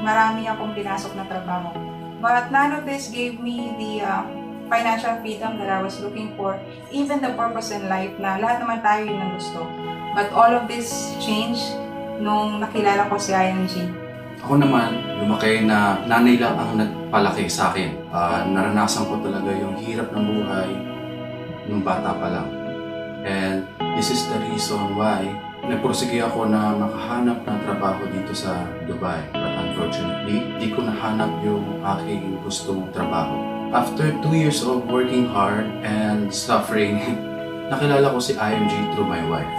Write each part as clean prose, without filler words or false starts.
marami akong pinasok na trabaho. But none of this gave me the financial freedom that I was looking for, even the purpose in life na lahat naman tayo yun ang gusto. But all of this changed nung nakilala ko si IMG. Ako naman, lumaki na nanay lang ang nagpalaki sa akin. Naranasan ko talaga yung hirap ng buhay nung bata pa lang. And this is the reason why nagpursige ako na makahanap ng trabaho dito sa Dubai. But unfortunately, di ko nahanap yung aking gustong trabaho. After 2 years of working hard and suffering, nakilala ko si IMG through my wife.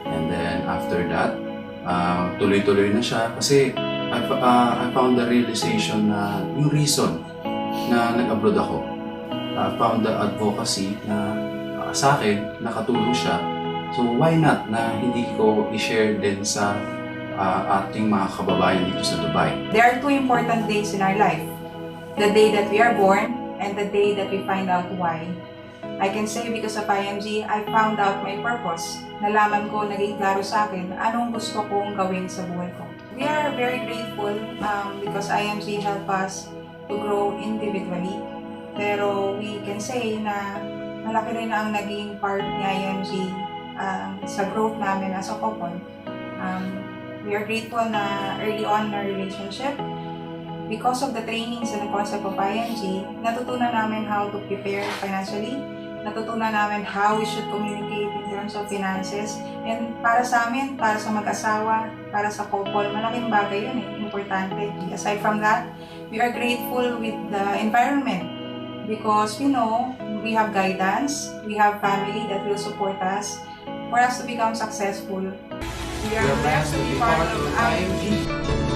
And then after that, tuloy-tuloy na siya kasi I found the realization na yung reason na nag-abroad ako. I found the advocacy na sa akin, nakatulong siya. So why not na hindi ko i-share din sa ating mga kababayan dito sa Dubai. There are two important days in our life. The day that we are born and the day that we find out why. I can say because of IMG, I found out my purpose. Nalaman ko, naging klaro sa akin, anong gusto kong gawin sa buhay ko. We are very grateful because IMG helped us to grow individually. Pero we can say na malaki rin ang naging part ni IMG sa growth namin as a couple. We are grateful na early on in our relationship, because of the trainings and the concept of IMG, natutunan namin how to prepare financially, natutunan namin how we should communicate in terms of finances, and para sa amin, para sa mag-asawa, para sa couple, malaking bagay yun importante. Aside from that, we are grateful with the environment because we know we have guidance, we have family that will support us for us to become successful. We are blessed to be part of IMG.